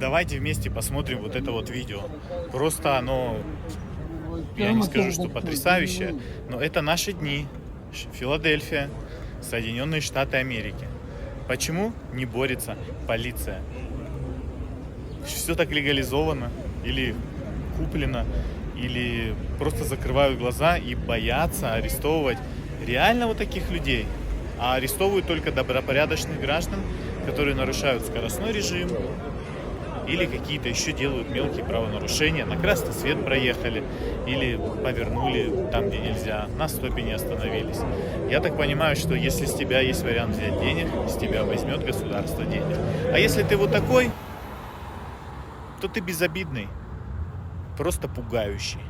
Давайте вместе посмотрим вот это вот видео. Просто оно, я не скажу, что потрясающее, но это наши дни. Филадельфия, Соединенные Штаты Америки. Почему не борется полиция? Все так легализовано или куплено, или просто закрывают глаза и боятся арестовывать реально вот таких людей. А арестовывают только добропорядочных граждан, которые нарушают скоростной режим или какие-то еще делают мелкие правонарушения. На красный свет проехали или повернули там, где нельзя, на стопе не остановились. Я так понимаю, что если с тебя есть вариант взять денег, с тебя возьмет государство денег. А если ты вот такой, то ты безобидный, просто пугающий.